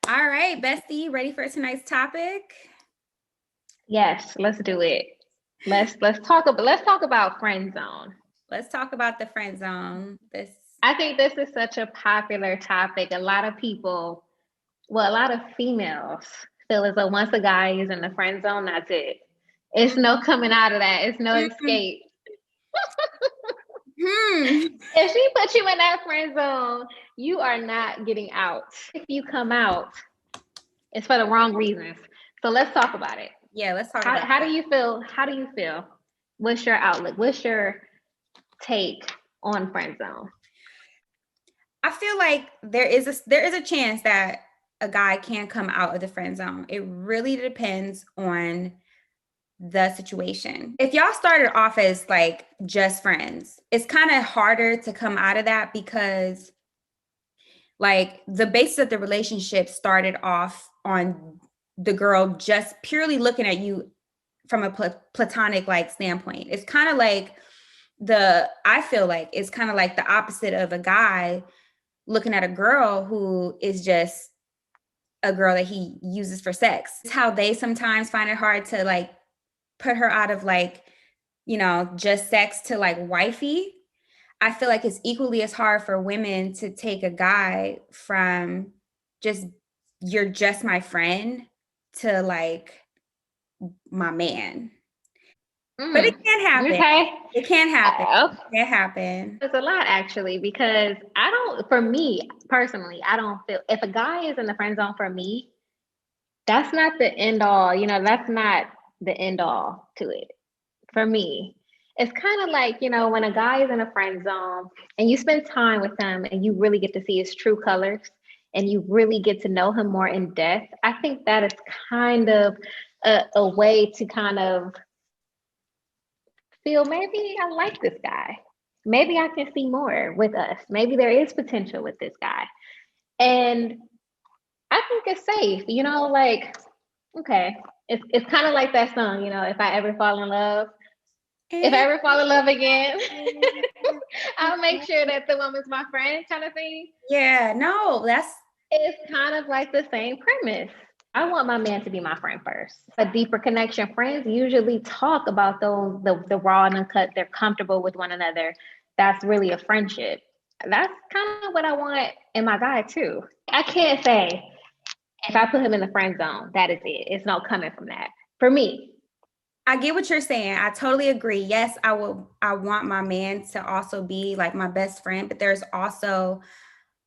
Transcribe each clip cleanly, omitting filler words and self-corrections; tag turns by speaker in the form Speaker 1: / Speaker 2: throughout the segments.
Speaker 1: All right, Bestie, ready for tonight's topic?
Speaker 2: Yes, let's do it. Let's talk about friend zone.
Speaker 1: Let's talk about the friend zone. This
Speaker 2: I think this is such a popular topic. A lot of people, well, a lot of females feel as though once a guy is in the friend zone, that's it. It's
Speaker 1: mm,
Speaker 2: no coming out of that. It's no
Speaker 1: mm,
Speaker 2: escape.
Speaker 1: hmm.
Speaker 2: If she puts you in that friend zone, you are not getting out. If you come out, it's for the wrong reasons. So let's talk about it.
Speaker 1: Yeah, let's talk
Speaker 2: How
Speaker 1: about
Speaker 2: how do
Speaker 1: that.
Speaker 2: you feel? How do you feel? What's your outlook? What's your take on friend zone?
Speaker 1: I feel like there is a chance that a guy can come out of the friend zone. It really depends on the situation. If y'all started off as like just friends, it's kind of harder to come out of that because like the basis of the relationship started off on the girl just purely looking at you from a platonic like standpoint. It's kind of like I feel like it's kind of like the opposite of a guy looking at a girl who is just a girl that he uses for sex. It's how they sometimes find it hard to like put her out of like, just sex to like wifey. I feel like it's equally as hard for women to take a guy from just you're just my friend to like my man. But it
Speaker 2: Mm,
Speaker 1: can happen.
Speaker 2: okay.
Speaker 1: It can happen.
Speaker 2: Uh,
Speaker 1: It can happen.
Speaker 2: It's a lot actually because I don't, for me personally, I don't feel if a guy is in the friend zone for me, that's not the end all. That's not the end all to it for me. It's kind of like, when a guy is in a friend zone and you spend time with him and you really get to see his true colors and you really get to know him more in depth. I think that is kind of a way to kind of feel maybe I like this guy. Maybe I can see more with us. Maybe there is potential with this guy. And I think it's safe, like, okay. It's kind of like that song, if I
Speaker 1: Eh,
Speaker 2: ever fall in love again, I'll make sure that the woman's my friend kind of thing.
Speaker 1: Yeah, no, that's
Speaker 2: It's kind of like the same premise. I want my man to be my friend first. A deeper connection. Friends usually talk about those the raw and uncut. They're comfortable with one another. That's really a friendship. That's kind of what I want in my guy too. I can't say if I put him in the friend zone, that is it. It's no coming from that. For me.
Speaker 1: I get what you're saying. I totally agree. Yes, I want my man to also be like my best friend, but there's also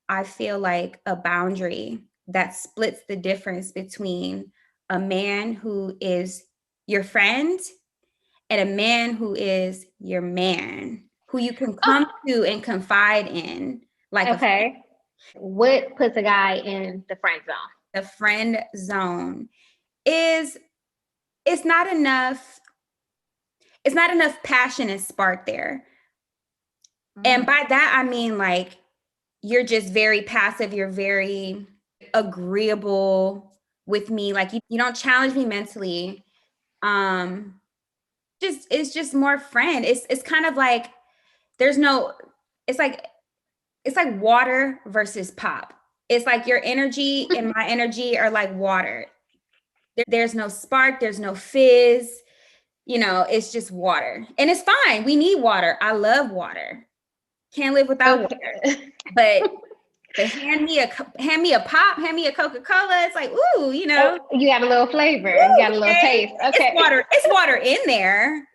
Speaker 1: I feel like a boundary that splits the difference between a man who is your friend and a man who is your man, who you can come
Speaker 2: Oh,
Speaker 1: to and confide in, like a
Speaker 2: okay. What puts a guy in the friend zone?
Speaker 1: the friend zone is it's not enough it's not enough passion and spark there. And
Speaker 2: Mm.
Speaker 1: by that I mean like you're just very passive, you're very agreeable with me, like you don't challenge me mentally. Um just it's just more friend. It's kind of like there's no it's like it's like water versus pop. It's like your energy and my energy are like water. There's no spark, there's no fizz, it's just water. And it's fine. We need water. I love water. Can't live without water.
Speaker 2: Okay.
Speaker 1: But hand me a pop, hand me a Coca-Cola. It's like, ooh,
Speaker 2: Oh, you got a little flavor. You
Speaker 1: ooh,
Speaker 2: got a little
Speaker 1: okay.
Speaker 2: taste.
Speaker 1: It's
Speaker 2: Okay.
Speaker 1: water. It's water in there,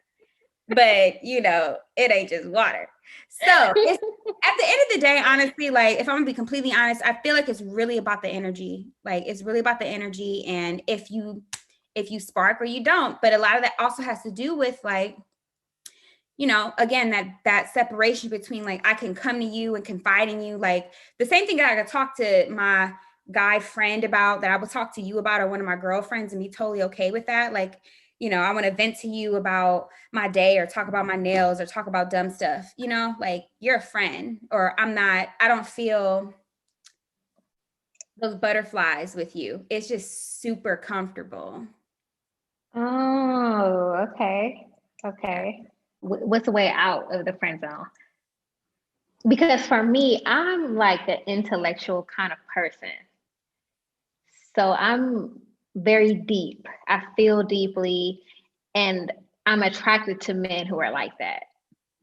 Speaker 1: but it ain't just water. So it's at the end of the day, honestly, like if I'm gonna be completely honest, I feel like it's really about the energy. Like it's really about the energy, and if you spark or you don't. But a lot of that also has to do with like again that separation between like I can come to you and confide in you, like the same thing that I could talk to my guy friend about that I would talk to you about or one of my girlfriends and be totally okay with that. Like I want to vent to you about my day or talk about my nails or talk about dumb stuff, like you're a friend. Or I don't feel those butterflies with you. It's just super comfortable.
Speaker 2: Oh, okay.
Speaker 1: Yeah.
Speaker 2: Okay. What's the way out of the friend zone? Because for me, I'm like an intellectual kind of person. So I'm very deep. I feel deeply, and I'm attracted to men who are like that.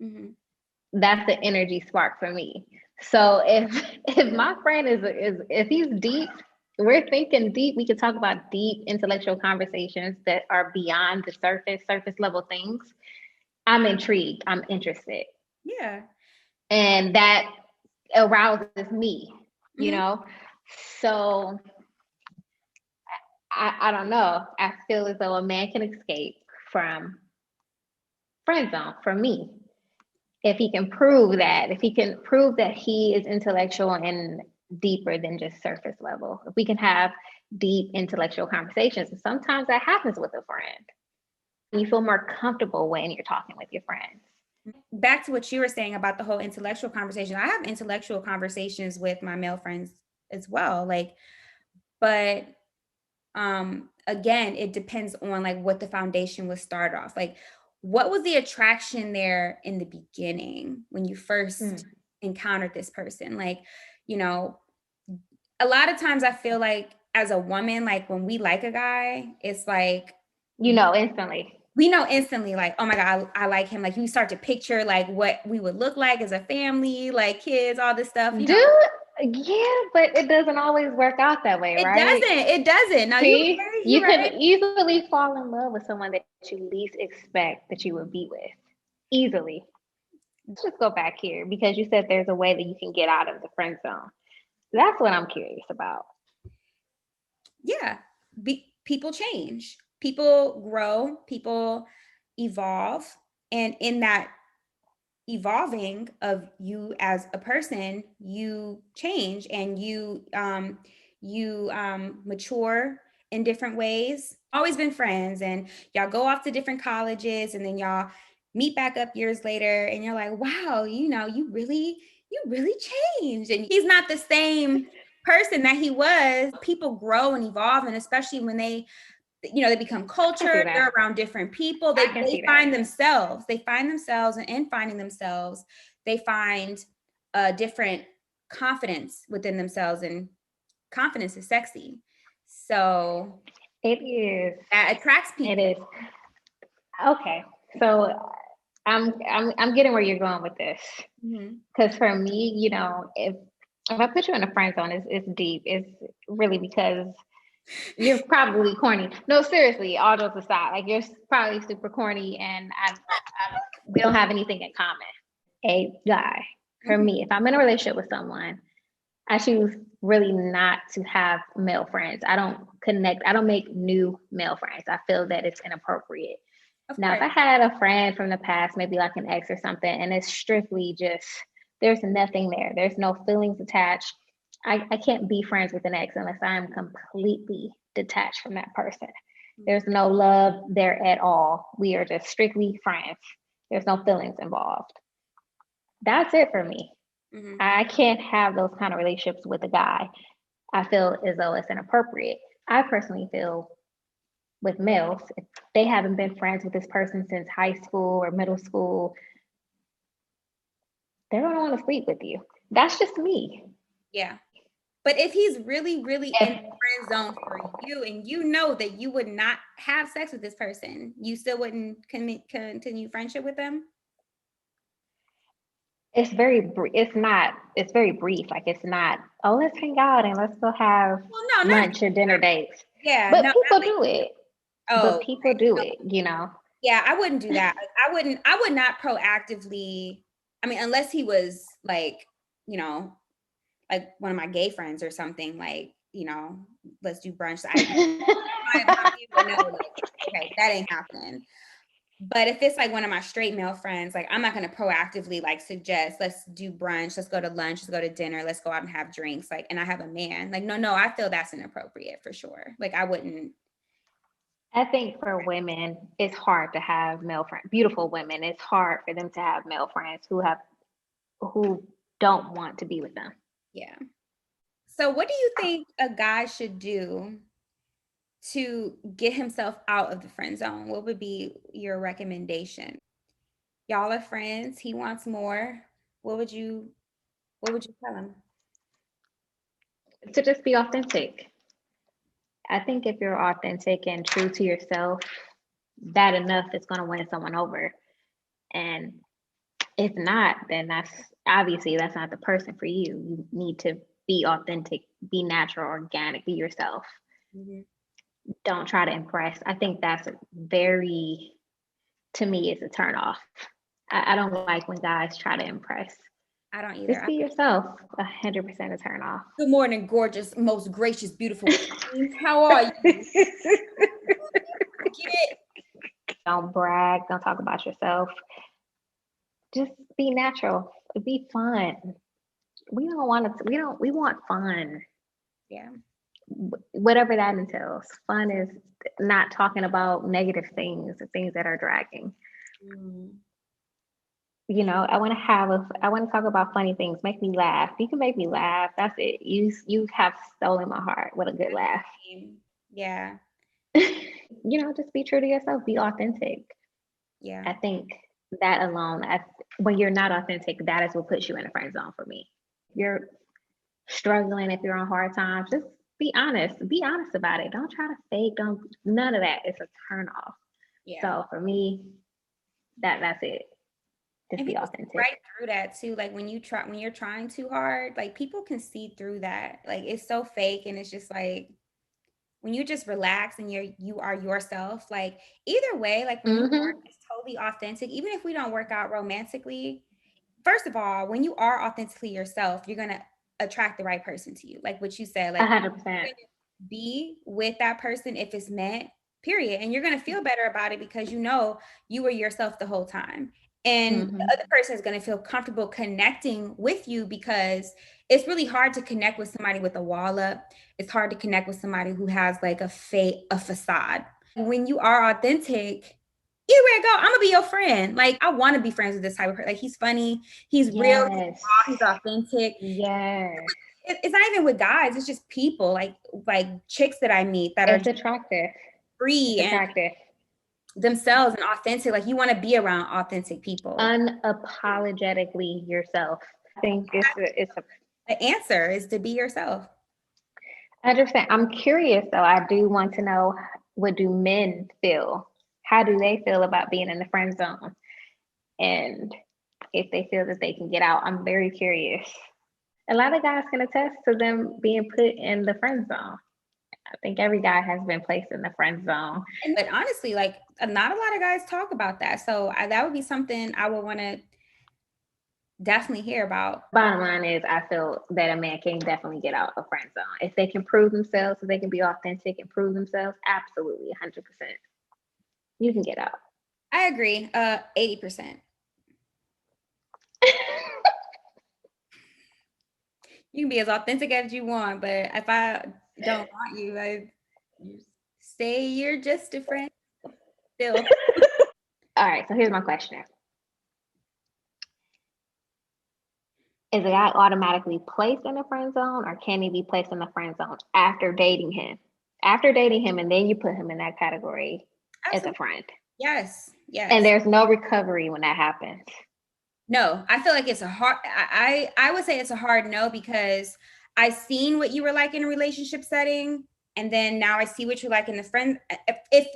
Speaker 1: Mm-hmm.
Speaker 2: That's the energy spark for me. So if my friend is if he's deep, we're thinking deep. We can talk about deep intellectual conversations that are beyond the surface level things. I'm intrigued. I'm interested,
Speaker 1: Yeah.
Speaker 2: and that arouses me. You
Speaker 1: Mm-hmm.
Speaker 2: know, so I don't know. I feel as though a man can escape from friend zone for me if he can prove that, if he can prove that he is intellectual and deeper than just surface level. If we can have deep intellectual conversations, and sometimes that happens with a friend. You feel more comfortable when you're talking with your friends.
Speaker 1: Back to what you were saying about the whole intellectual conversation. I have intellectual conversations with my male friends as well. Like, but again, it depends on like what the foundation was started off. Like, what was the attraction there in the beginning when you first
Speaker 2: Mm.
Speaker 1: encountered this person? Like, you know, a lot of times I feel like as a woman, like when we like a guy, it's like
Speaker 2: You know, instantly.
Speaker 1: we know instantly, like, oh my God, I like him. Like you start to picture like what we would look like as a family, like kids, all this stuff, you know.
Speaker 2: Dude, yeah, but it doesn't always work out that way,
Speaker 1: It
Speaker 2: right?
Speaker 1: doesn't. It doesn't. No, you're
Speaker 2: See,
Speaker 1: right. You're
Speaker 2: you
Speaker 1: right.
Speaker 2: could easily fall in love with someone that you least expect that you would be with. Easily. Let's just go back here because you said there's a way that you can get out of the friend zone. That's what I'm curious about.
Speaker 1: Yeah. People change. People grow. People evolve. And in that evolving of you as a person, you change and you mature in different ways. Always been friends, and y'all go off to different colleges, and then y'all meet back up years later, and you're like, wow, you really changed, and he's not the same person that he was. People grow and evolve, and especially when they become
Speaker 2: I can see
Speaker 1: cultured, they're
Speaker 2: that.
Speaker 1: around different people,
Speaker 2: I
Speaker 1: they
Speaker 2: can
Speaker 1: they
Speaker 2: see that.
Speaker 1: find themselves, and in finding themselves, they find a different confidence within themselves, and confidence is sexy. So
Speaker 2: It is.
Speaker 1: that attracts
Speaker 2: It
Speaker 1: people.
Speaker 2: is. Okay. So I'm getting where you're going with this.
Speaker 1: Mhm.
Speaker 2: Because for me, if I put you in a friend zone, it's deep. It's really because you're probably corny. No, seriously, all jokes aside, like you're probably super corny, and we don't have anything in common. A guy, for
Speaker 1: Mhm.
Speaker 2: me, if I'm in a relationship with someone, I choose really not to have male friends. I don't connect. I don't make new male friends. I feel that it's inappropriate.
Speaker 1: Of
Speaker 2: Now, if
Speaker 1: course.
Speaker 2: I had a friend from the past, maybe like an ex or something, and it's strictly just there's nothing there. There's no feelings attached. I can't be friends with an ex unless I'm completely detached from that person. There's no love there at all. We are just strictly friends. There's no feelings involved. That's it for me.
Speaker 1: Mhm.
Speaker 2: I can't have those kind of relationships with a guy. I feel as though it's inappropriate. I personally feel with males, if they haven't been friends with this person since high school or middle school, they're gonna want to sleep with you. That's just me.
Speaker 1: Yeah. But if he's really, really in
Speaker 2: If
Speaker 1: the friend zone for you, and you know that you would not have sex with this person, you still wouldn't continue friendship with them?
Speaker 2: it's very brief, it's very brief. Like it's not, oh, let's hang out and let's go have
Speaker 1: Well, no, not
Speaker 2: lunch or dinner dates.
Speaker 1: yeah, no,
Speaker 2: But
Speaker 1: not
Speaker 2: people
Speaker 1: like
Speaker 2: do it. But
Speaker 1: oh,
Speaker 2: people do it.
Speaker 1: yeah, I wouldn't do that. Like, I would not proactively, I mean, unless he was like, you know, like one of my gay friends or something, like, let's do brunch. My view would know, like, okay, that ain't happening. But if it's like one of my straight male friends, like I'm not gonna proactively like suggest, let's do brunch, let's go to lunch, let's go to dinner, let's go out and have drinks. Like, and I have a man. Like, no, I feel that's inappropriate for sure. Like I wouldn't.
Speaker 2: I think for women, it's hard to have male friends. Beautiful women, it's hard for them to have male friends who don't want to be with them.
Speaker 1: Yeah. So what do you think a guy should do to get himself out of the friend zone? What would be your recommendation? Y'all are friends. He wants more. What would you What would you tell him?
Speaker 2: To just be authentic. I think if you're authentic and true to yourself, that enough is going to win someone over. And if not, then that's obviously that's not the person for you. You need to be authentic, be natural, organic, be yourself.
Speaker 1: Mm-hmm.
Speaker 2: Don't try to impress. I think that's a very, to me, it's a turn off. I don't like when guys try to impress.
Speaker 1: I don't either.
Speaker 2: Just be yourself. 100% a turn off.
Speaker 1: Good morning, gorgeous, most gracious, beautiful queen. How are you? Get
Speaker 2: Don't brag. Don't talk about yourself. Just be natural. Be fun. We don't want to. We don't. We want fun.
Speaker 1: yeah.
Speaker 2: Whatever that entails. Fun is not talking about negative things, things that are dragging.
Speaker 1: Mm.
Speaker 2: You know, I want to talk about funny things. Make me laugh. You can make me laugh. That's it. You have stolen my heart with a good laugh.
Speaker 1: Yeah.
Speaker 2: You know, just be true to yourself. Be authentic.
Speaker 1: Yeah.
Speaker 2: I think that alone, when you're not authentic, that is what puts you in a friend zone for me. If you're struggling, if you're on hard times, just be honest. Be honest about it. Don't try to fake. Don't none of that. It's a turn off.
Speaker 1: Yeah.
Speaker 2: So for me, that's it. Just
Speaker 1: And
Speaker 2: be
Speaker 1: people see
Speaker 2: authentic.
Speaker 1: right through that too. Like when you're trying too hard, like people can see through that. Like it's so fake, and it's just like when you just relax and you are yourself. Like either way, like when you are
Speaker 2: Mm-hmm.
Speaker 1: just totally authentic, even if we don't work out romantically, first of all, when you are authentically yourself, you're gonna attract the right person to you. Like what you said, like
Speaker 2: 100%.
Speaker 1: you're gonna be with that person if it's meant, period. And you're gonna feel better about it because you know you were yourself the whole time. And
Speaker 2: Mm-hmm.
Speaker 1: the other person is gonna feel comfortable connecting with you because it's really hard to connect with somebody with a wall up. It's hard to connect with somebody who has like a facade. When you are authentic, either way I go, I'm gonna be your friend. Like I want to be friends with this type of person. Like he's funny, he's real,
Speaker 2: Yes.
Speaker 1: he's authentic.
Speaker 2: Yes.
Speaker 1: It's not even with guys. It's just people, like chicks that I meet that are
Speaker 2: It's
Speaker 1: just
Speaker 2: attractive. It's
Speaker 1: free and
Speaker 2: attractive.
Speaker 1: themselves and authentic. Like you want to be around authentic people.
Speaker 2: Unapologetically yourself. I think it's a
Speaker 1: The answer is to be yourself.
Speaker 2: I understand. I'm curious though. I do want to know, what do men feel? How do they feel about being in the friend zone? And if they feel that they can get out, I'm very curious. A lot of guys can attest to them being put in the friend zone. I think every guy has been placed in the friend zone.
Speaker 1: But honestly, like not a lot of guys talk about that. So that would be something I would want to definitely hear about.
Speaker 2: Bottom line is, I feel that a man can definitely get out of friend zone if they can prove themselves, if they can be authentic and prove themselves. Absolutely, 100%. You can get out.
Speaker 1: I agree. 80%. You can be as authentic as you want, but if I don't want you, you say you're just a friend still.
Speaker 2: All right, so here's my question. Is a guy automatically placed in the friend zone, or can he be placed in the friend zone after dating him? After dating him, and then you put him in that category as a
Speaker 1: Absolutely.
Speaker 2: friend.
Speaker 1: Yes.
Speaker 2: And
Speaker 1: Yes.
Speaker 2: there's no recovery when that happens.
Speaker 1: No, I feel like it's a hard I would say it's a hard no because I seen what you were like in a relationship setting and then now I see what you're like in the friend if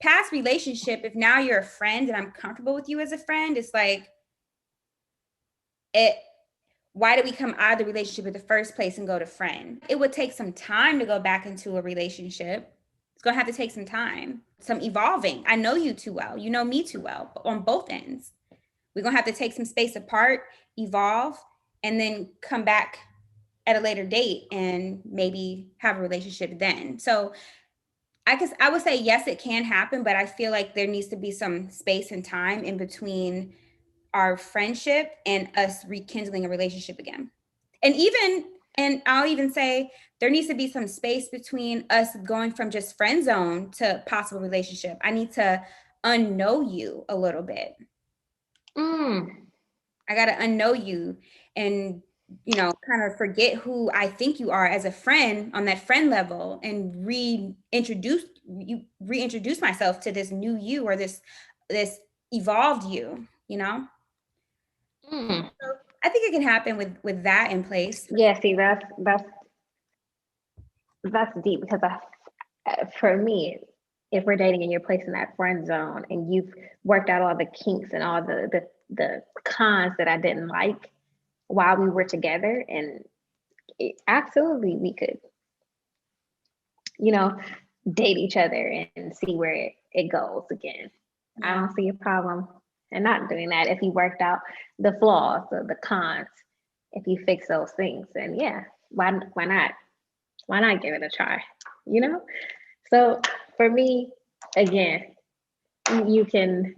Speaker 1: past relationship if now you're a friend and I'm comfortable with you as a friend it's like it why did we come out of the relationship in the first place and go to friend? It would take some time to go back into a relationship. It's going to have to take some time, some evolving. I know you too well. You know me too well on both ends. We're going to have to take some space apart, evolve, and then come back at a later date and maybe have a relationship then. So I would say yes, it can happen, but I feel like there needs to be some space and time in between our friendship and us rekindling a relationship again. And I'll even say there needs to be some space between us going from just friend zone to possible relationship. I need to unknow you a little bit.
Speaker 2: Mm.
Speaker 1: I got to unknow you and kind of forget who I think you are as a friend on that friend level and reintroduce myself to this new you or this evolved you.
Speaker 2: Mm.
Speaker 1: So I think it can happen with that in place.
Speaker 2: Yeah, see, that's deep because for me, if we're dating and you're placed in that friend zone and you've worked out all the kinks and all the cons that I didn't like while we were together, and absolutely we could, you know, date each other and see where it goes again. I
Speaker 1: Yeah.
Speaker 2: don't see a problem in not doing that if you worked out the flaws or the cons. If you fix those things, then yeah, why not? Why not give it a try? You know? So for me, again, you can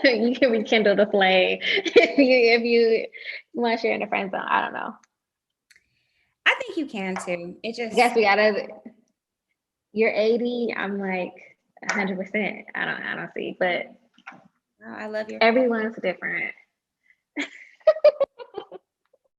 Speaker 2: you can rekindle the flame if you once you're in the friend zone. I don't know.
Speaker 1: I think you can too. It
Speaker 2: I
Speaker 1: just,
Speaker 2: guess we gotta. You're 80. I'm like 100%. I don't see, but
Speaker 1: oh, I love your.
Speaker 2: everyone's different.